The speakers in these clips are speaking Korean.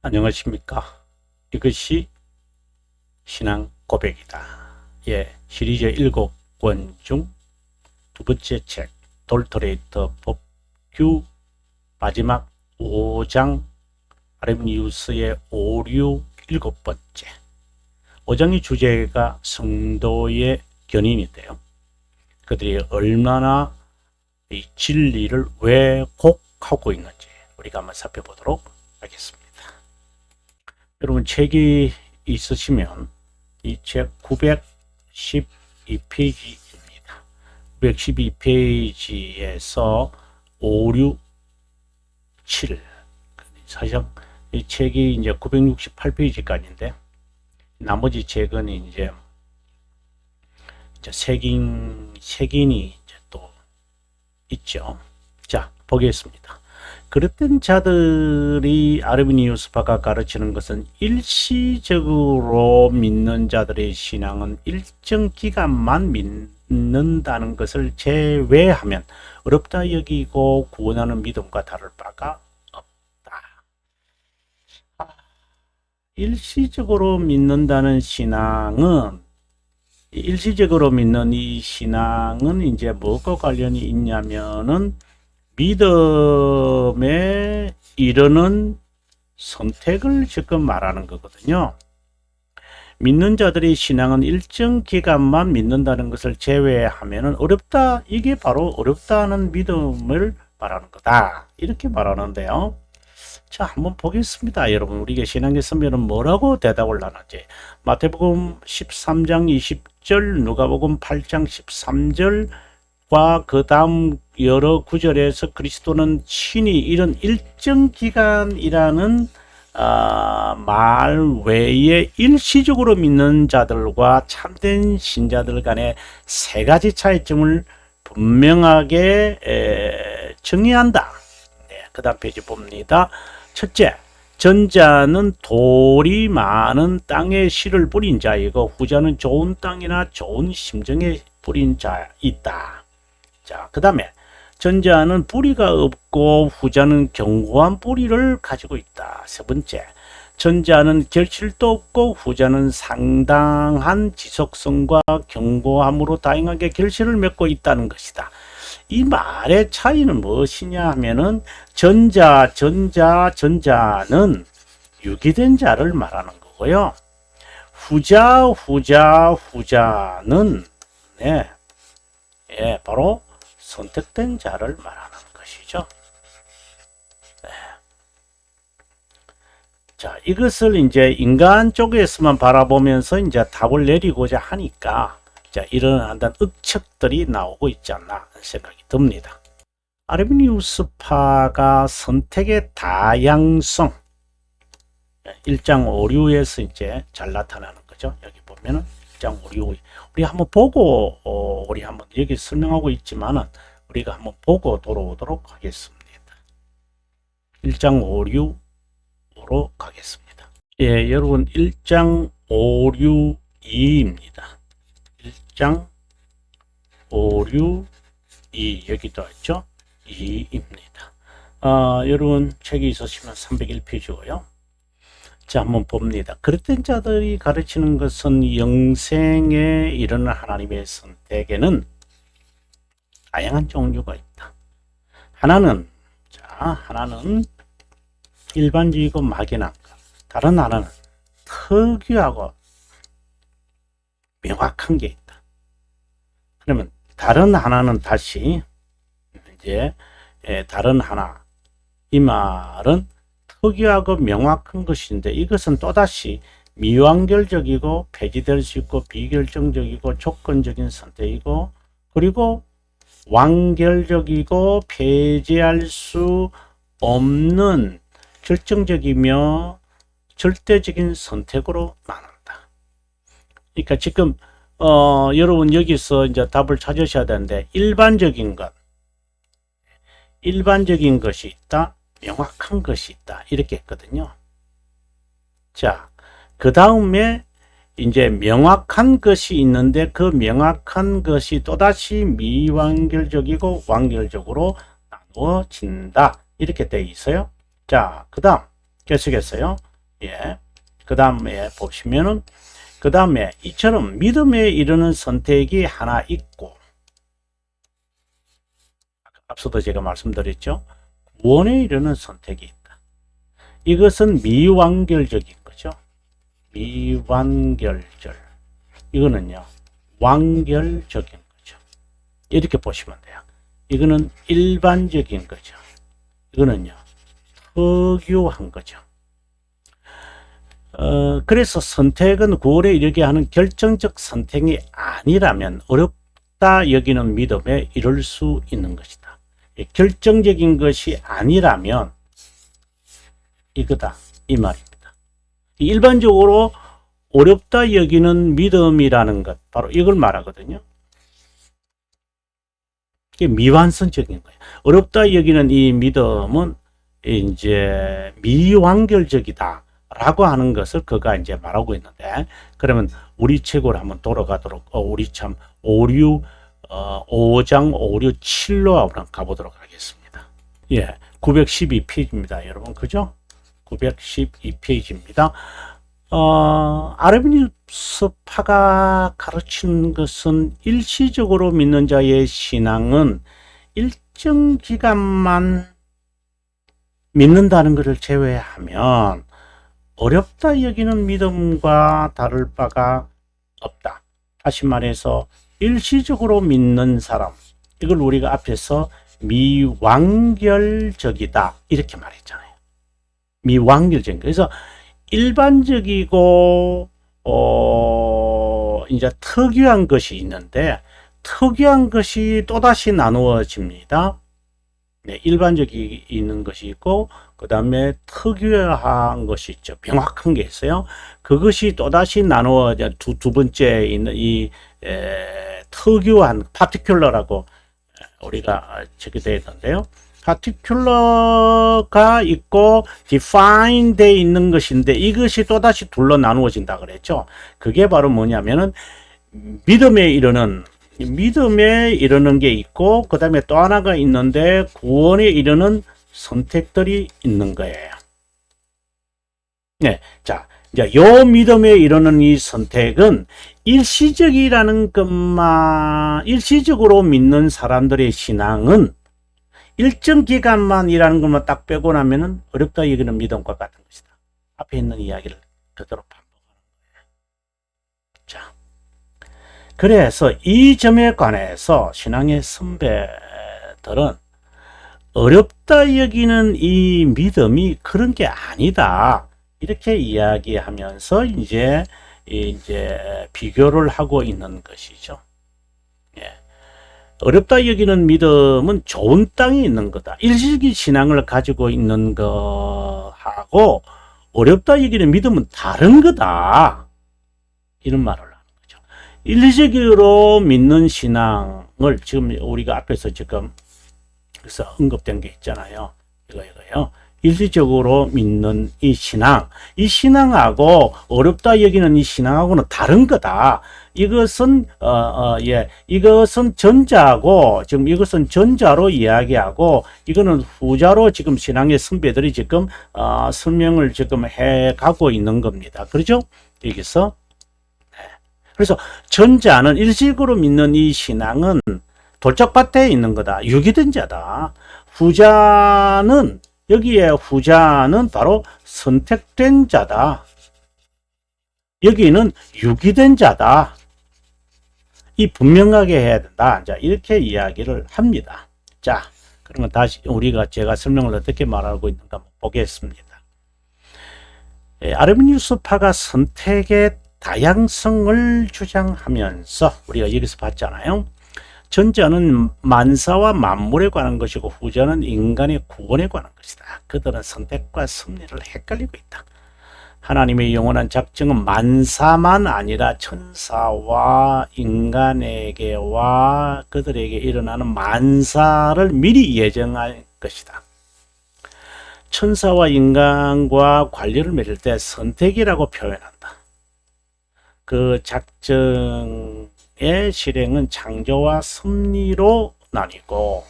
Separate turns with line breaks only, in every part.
안녕하십니까. 이것이 신앙 고백이다. 시리즈 7권 중 두 번째 책, 돌토레이터 법규 마지막 5장 아르미니우스의 오류 7번째. 5장의 주제가 성도의 견인인데요. 그들이 얼마나 이 진리를 왜곡하고 있는지 우리가 한번 살펴보도록 하겠습니다. 여러분 책이 있으시면 이 책 912페이지입니다. 912페이지에서 5, 6, 7 사실 이 책이 이제 968페이지까지인데 나머지 책은 이제 색인이 이제 또 있죠. 자, 보겠습니다. 그릇된 자들이 아르미니우스파가 가르치는 것은 일시적으로 믿는 자들의 신앙은 일정 기간만 믿는다는 것을 제외하면 어렵다 여기고 구원하는 믿음과 다를 바가 없다. 일시적으로 믿는다는 신앙은 일시적으로 믿는 이 신앙은 이제 뭐가 관련이 있냐면은 믿음에 이르는 선택을 지금 말하는 거거든요. 믿는 자들의 신앙은 일정 기간만 믿는다는 것을 제외하면 어렵다. 이게 바로 어렵다는 믿음을 말하는 거다. 이렇게 말하는데요. 자, 한번 보겠습니다. 여러분, 우리가 신앙의 선배는 뭐라고 대답을 하는지. 마태복음 13장 20절, 누가복음 8장 13절, 그 다음 여러 구절에서 그리스도는 친히 이런 일정 기간이라는 말 외에 일시적으로 믿는 자들과 참된 신자들 간의 세 가지 차이점을 분명하게 정의한다. 그 다음 페이지 봅니다. 첫째, 전자는 돌이 많은 땅에 씨를 뿌린 자이고 후자는 좋은 땅이나 좋은 심정에 뿌린 자이다. 자, 그 다음에 전자는 뿌리가 없고 후자는 견고한 뿌리를 가지고 있다. 세 번째, 전자는 결실도 없고 후자는 상당한 지속성과 견고함으로 다양하게 결실을 맺고 있다는 것이다. 이 말의 차이는 무엇이냐 하면은 전자는 유기된 자를 말하는 거고요. 후자는 바로 선택된 자를 말하는 것이죠. 네. 자, 이것을 이제 인간 쪽에서만 바라보면서 이제 답을 내리고자 하니까 일어난다는 억측들이 나오고 있지 않나 생각이 듭니다. 아르미니우스파가 선택의 다양성 1장 5류에서 이제 잘 나타나는 거죠. 여기 보면은 1장 5류 우리 한번 보고 우리 한번 여기 설명하고 있지만은 우리가 한번 보고 돌아오도록 하겠습니다. 1장 5류로 가겠습니다. 여러분 1장 5류 2입니다. 1장 5류 2 여기도 있죠. 2입니다. 여러분 책이 있으시면 301페이지고요. 자, 한번 봅니다. 그릇된 자들이 가르치는 것은 영생에 이르는 하나님의 선택에는 다양한 종류가 있다. 하나는 일반적이고 막연한 것. 다른 하나는 특이하고 명확한 게 있다. 그러면 다른 하나는 다시 이제 다른 하나 이 말은 특이하고 명확한 것인데 이것은 또다시 미완결적이고 폐지될 수 있고 비결정적이고 조건적인 선택이고 그리고 완결적이고 폐지할 수 없는 결정적이며 절대적인 선택으로 나눈다. 그러니까 지금 여러분 여기서 이제 답을 찾으셔야 되는데 일반적인 것이 있다. 명확한 것이 있다. 이렇게 했거든요. 자, 그 다음에 이제 명확한 것이 있는데 그 명확한 것이 또다시 미완결적이고 완결적으로 나누어진다. 이렇게 되어 있어요. 자, 그 다음 계속해서요. 예. 그 다음에 보시면은, 그 다음에 이처럼 믿음에 이르는 선택이 하나 있고, 앞서도 제가 말씀드렸죠. 구원에 이르는 선택이 있다. 이것은 미완결적인 거죠. 미완결절. 이거는요, 완결적인 거죠. 이렇게 보시면 돼요. 이거는 일반적인 거죠. 이거는요, 특유한 거죠. 그래서 선택은 구원에 이르게 하는 결정적 선택이 아니라면 어렵다 여기는 믿음에 이룰 수 있는 것이다. 결정적인 것이 아니라면 이거다, 이 말입니다. 일반적으로 어렵다 여기는 믿음이라는 것, 바로 이걸 말하거든요. 이게 미완성적인 거예요. 어렵다 여기는 이 믿음은 이제 미완결적이다 라고 하는 것을 그가 이제 말하고 있는데, 그러면 우리 책으로 한번 돌아가도록, 우리 참 5장 5, 6, 7로 한번 가보도록 하겠습니다. 예, 912페이지입니다. 여러분, 그죠? 912페이지입니다. 아르미니우스파가 가르치는 것은 일시적으로 믿는 자의 신앙은 일정 기간만 믿는다는 것을 제외하면 어렵다 여기는 믿음과 다를 바가 없다. 다시 말해서 일시적으로 믿는 사람, 이걸 우리가 앞에서 미완결적이다 이렇게 말했잖아요. 미완결적인. 그래서 일반적이고 이제 특유한 것이 있는데, 특유한 것이 또다시 나누어집니다. 네, 일반적이 있는 것이 있고, 그 다음에 특유한 것이 있죠. 명확한 게 있어요. 그것이 또다시 나누어져 두 번째 있는 이 특유한 파티큘러라고 우리가 적게 되어 있는데요. 파티큘러가 있고 define 되어 있는 것인데, 이것이 또다시 둘로 나누어진다 그랬죠. 그게 바로 뭐냐면은 믿음에 이르는 게 있고, 그 다음에 또 하나가 있는데 구원에 이르는 선택들이 있는 거예요. 네, 자, 이제 요 믿음에 이르는 이 선택은 일시적이라는 것만, 일시적으로 믿는 사람들의 신앙은 일정 기간만이라는 것만 딱 빼고 나면은 어렵다 여기는 믿음과 같은 것이다. 앞에 있는 이야기를 그대로 반복하는 거예요. 자, 그래서 이 점에 관해서 신앙의 선배들은 어렵다 여기는 이 믿음이 그런 게 아니다, 이렇게 이야기하면서 이제 비교를 하고 있는 것이죠. 예. 어렵다 여기는 믿음은 좋은 땅에 있는 거다. 일시적인 신앙을 가지고 있는 거하고 어렵다 여기는 믿음은 다른 거다, 이런 말을 하는 거죠. 일시적으로 믿는 신앙을 지금 우리가 앞에서 지금 그래서 언급된 게 있잖아요. 이거요. 일시적으로 믿는 이 신앙하고 어렵다 여기는 이 신앙하고는 다른 거다. 이것은 이것은 전자고, 지금 이것은 전자로 이야기하고, 이거는 후자로 지금 신앙의 선배들이 지금 설명을 지금 해 가고 있는 겁니다. 그렇죠? 여기서. 그래서 전자는 일시적으로 믿는 이 신앙은 돌짝밭에 있는 거다. 유기된 자다. 후자는 바로 선택된 자다. 여기는 유기된 자다. 이 분명하게 해야 된다. 자, 이렇게 이야기를 합니다. 자, 그러면 다시 제가 설명을 어떻게 말하고 있는가 보겠습니다. 아르미니우스파가 선택의 다양성을 주장하면서 우리가 여기서 봤잖아요. 전자는 만사와 만물에 관한 것이고 후자는 인간의 구원에 관한 것이다. 그들은 선택과 섭리를 헷갈리고 있다. 하나님의 영원한 작정은 만사만 아니라 천사와 인간에게와 그들에게 일어나는 만사를 미리 예정할 것이다. 천사와 인간과 관계를 맺을 때 선택이라고 표현한다. 그 작정의 실행은 창조와 섭리로 나뉘고,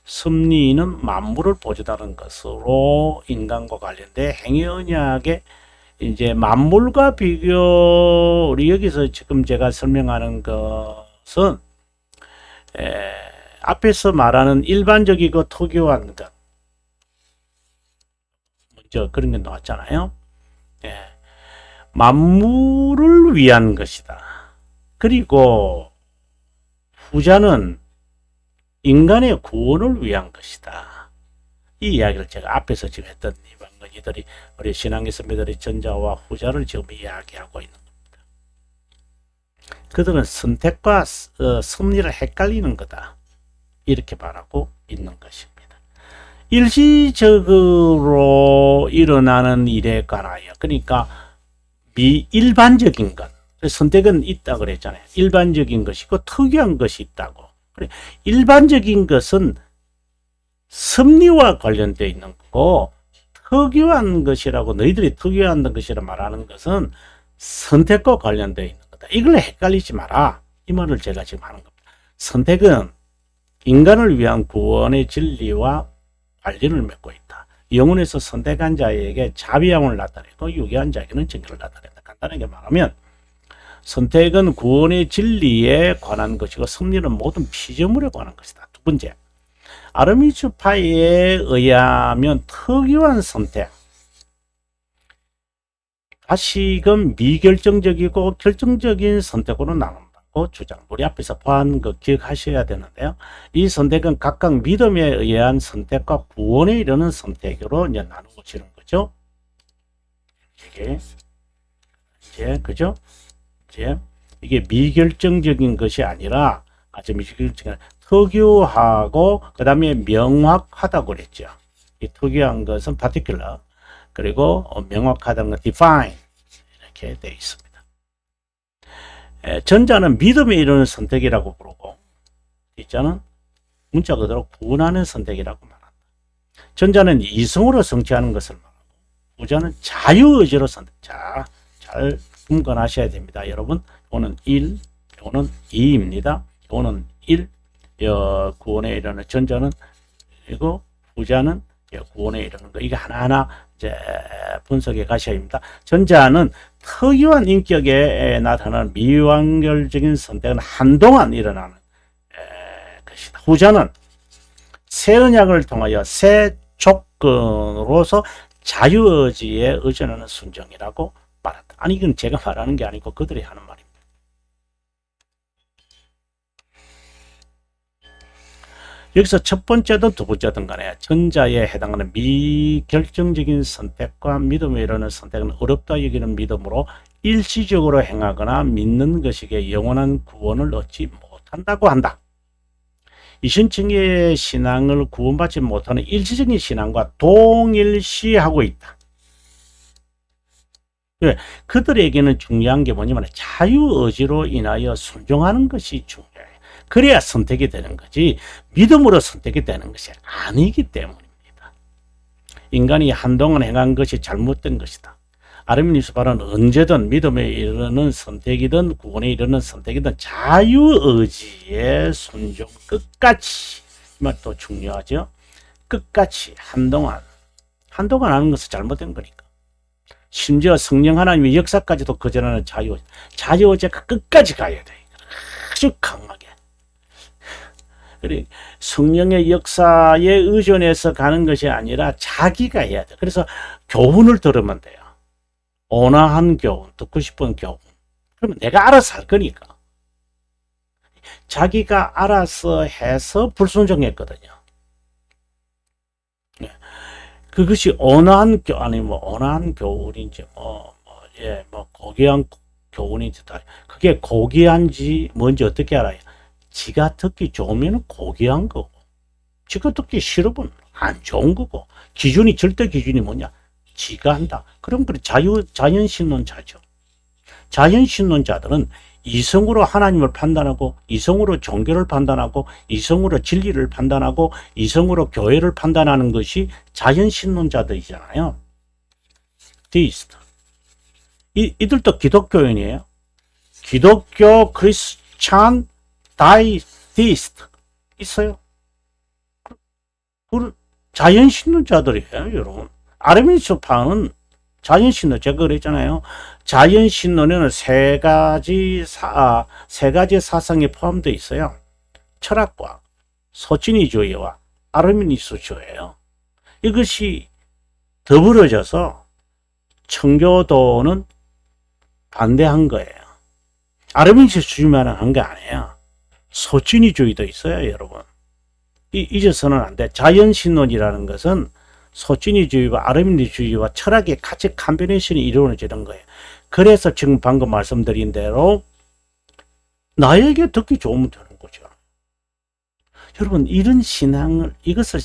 섭리는 만물을 보존하는 것으로 인간과 관련된 행위 언약의 이제 만물과 비교, 우리 여기서 지금 제가 설명하는 것은 앞에서 말하는 일반적이고 특유한 것, 먼저 그런 게 나왔잖아요. 만물을 위한 것이다. 그리고 후자는 인간의 구원을 위한 것이다. 이 이야기를 제가 앞에서 지금 했던 이들이 우리 신앙의 선배들이 전자와 후자를 지금 이야기하고 있는 겁니다. 그들은 선택과 섭리를 헷갈리는 거다. 이렇게 말하고 있는 것입니다. 일시적으로 일어나는 일에 관하여, 그러니까 일반적인 것, 선택은 있다 그랬잖아요. 일반적인 것이고 특이한 것이 있다고. 일반적인 것은 섭리와 관련되어 있는 거고, 특유한 것이라고, 너희들이 특유한 것이라 말하는 것은 선택과 관련되어 있는 거다. 이걸 헷갈리지 마라. 이 말을 제가 지금 하는 겁니다. 선택은 인간을 위한 구원의 진리와 관련을 맺고 있다. 영혼에서 선택한 자에게 자비함을 나타내고 유기한 자에게는 정의를 나타낸다. 간단하게 말하면 선택은 구원의 진리에 관한 것이고 섭리는 모든 피조물에 관한 것이다. 두 번째, 아르미주파에 의하면 특유한 선택, 다시금 미결정적이고 결정적인 선택으로 나눈다고 주장. 우리 앞에서 보한 거 기억하셔야 되는데요. 이 선택은 각각 믿음에 의한 선택과 구원에 이르는 선택으로 이제 나누어지는 거죠. 그죠? 이게 미결정적인 것이 아니라 아주 미결정적인, 특유하고 그 다음에 명확하다고 그랬죠. 이 특유한 것은 particular, 그리고 명확하다는 건 define, 이렇게 되어 있습니다. 전자는 믿음에 이르는 선택이라고 부르고, 뒷자는 문자 그대로 구원하는 선택이라고 말한다. 전자는 이성으로 성취하는 것을 말하고, 후자는 자유의지로 선택. 자, 잘 분간하셔야 됩니다. 여러분, 이거는 1, 이거는 2입니다. 이거는 1, 구원에 이르는 전자는, 그리고 후자는 구원에 이르는 거. 이게 하나하나 이제 분석해 가셔야 합니다. 전자는 특유한 인격에 나타나는 미완결적인 선택은 한동안 일어나는 것이다. 후자는 새 언약을 통하여 새 조건으로서 자유의지에 의존하는 순종이라고 말한다. 아니, 이건 제가 말하는 게 아니고 그들이 하는 말입니다. 여기서 첫 번째든 두 번째든 간에 전자에 해당하는 미결정적인 선택과 믿음에 이르는 선택은 어렵다 여기는 믿음으로 일시적으로 행하거나 믿는 것이기에 영원한 구원을 얻지 못한다고 한다. 이신층의 신앙을 구원받지 못하는 일시적인 신앙과 동일시하고 있다. 그들에게는 중요한 게 뭐냐면 자유의지로 인하여 순종하는 것이 중요해요. 그래야 선택이 되는 거지 믿음으로 선택이 되는 것이 아니기 때문입니다. 인간이 한동안 행한 것이 잘못된 것이다. 아르미니스파는 언제든 믿음에 이르는 선택이든 구원에 이르는 선택이든 자유의지의 순종 끝까지, 이 말도 중요하죠. 끝까지 한동안 하는 것은 잘못된 거니까. 심지어 성령 하나님의 역사까지도 거절하는 자유의지가 끝까지 가야 돼. 아주 강하게. 성령의 역사에 의존해서 가는 것이 아니라 자기가 해야 돼. 그래서 교훈을 들으면 돼요. 온화한 교훈, 듣고 싶은 교훈. 그러면 내가 알아서 할 거니까. 자기가 알아서 해서 불순종했거든요. 그것이 온화한 온화한 교훈인지 고귀한 교훈인지 그게 고귀한지 뭔지 어떻게 알아요? 지가 듣기 좋으면 고귀한 거고, 지가 듣기 싫으면 안 좋은 거고, 절대 기준이 뭐냐? 지가 한다. 그럼 자연신론자죠. 자연신론자들은 이성으로 하나님을 판단하고, 이성으로 종교를 판단하고, 이성으로 진리를 판단하고, 이성으로 교회를 판단하는 것이 자연신론자들이잖아요. 데이스트. 이들도 기독교인이에요. 기독교 크리스찬 다이스트 있어요. 자연신론자들이에요, 여러분. 아르미니스파는 자연신론 제가 그랬잖아요. 자연신론에는 세 가지 사상이 포함되어 있어요. 철학과 소진이주의와 아르미니스주의예요. 이것이 더불어져서 청교도는 반대한 거예요. 아르미니스주의만 한 게 아니에요. 소진이주의도 있어요, 여러분. 잊어서는 안 돼. 자연신론이라는 것은 소진이주의와 아르미니주의와 철학의 같이 컴비네이션이 이루어지는 거예요. 그래서 지금 방금 말씀드린 대로 나에게 듣기 좋으면 되는 거죠. 여러분, 이런 신앙을, 이것을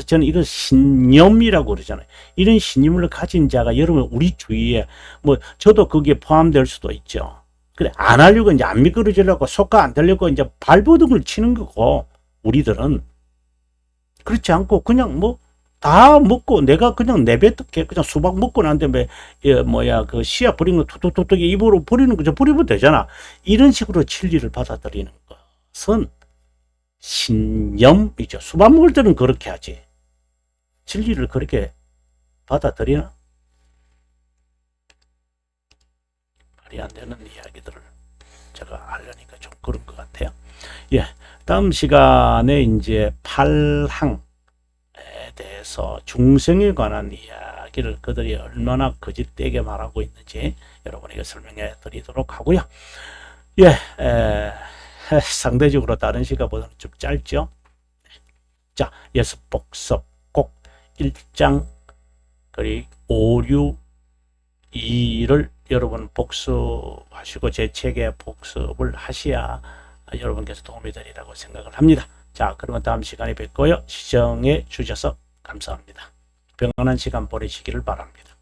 저는 이걸 신념이라고 그러잖아요. 이런 신념을 가진 자가 여러분 우리 주위에 뭐 저도 거기에 포함될 수도 있죠. 그래, 안 하려고 이제 안 미끄러지려고 속가 안 되려고 이제 발버둥을 치는 거고, 우리들은 그렇지 않고 그냥 뭐 다 먹고 내가 그냥 내뱉게 그냥 수박 먹고 난 다음에 그 씨앗 버린 거 툭툭툭툭 입으로 버리는 거죠. 버리면 되잖아. 이런 식으로 진리를 받아들이는 것은 신념이죠. 수박 먹을 때는 그렇게 하지. 진리를 그렇게 받아들이나? 말이 안 되는 이야기들을 제가 하려니까 좀 그런 것 같아요. 예, 다음 시간에 이제 팔항 대해서 중생에 관한 이야기를 그들이 얼마나 거짓되게 말하고 있는지 여러분에게 설명해 드리도록 하고요. 예, 상대적으로 다른 시간보다는 좀 짧죠. 자, 예습복습 꼭 1장 그리고 5, 6, 2를 여러분 복습하시고 제 책에 복습을 하셔야 여러분께서 도움이 되리라고 생각을 합니다. 자, 그러면 다음 시간에 뵙고요. 시청해 주셔서 감사합니다. 평안한 시간 보내시기를 바랍니다.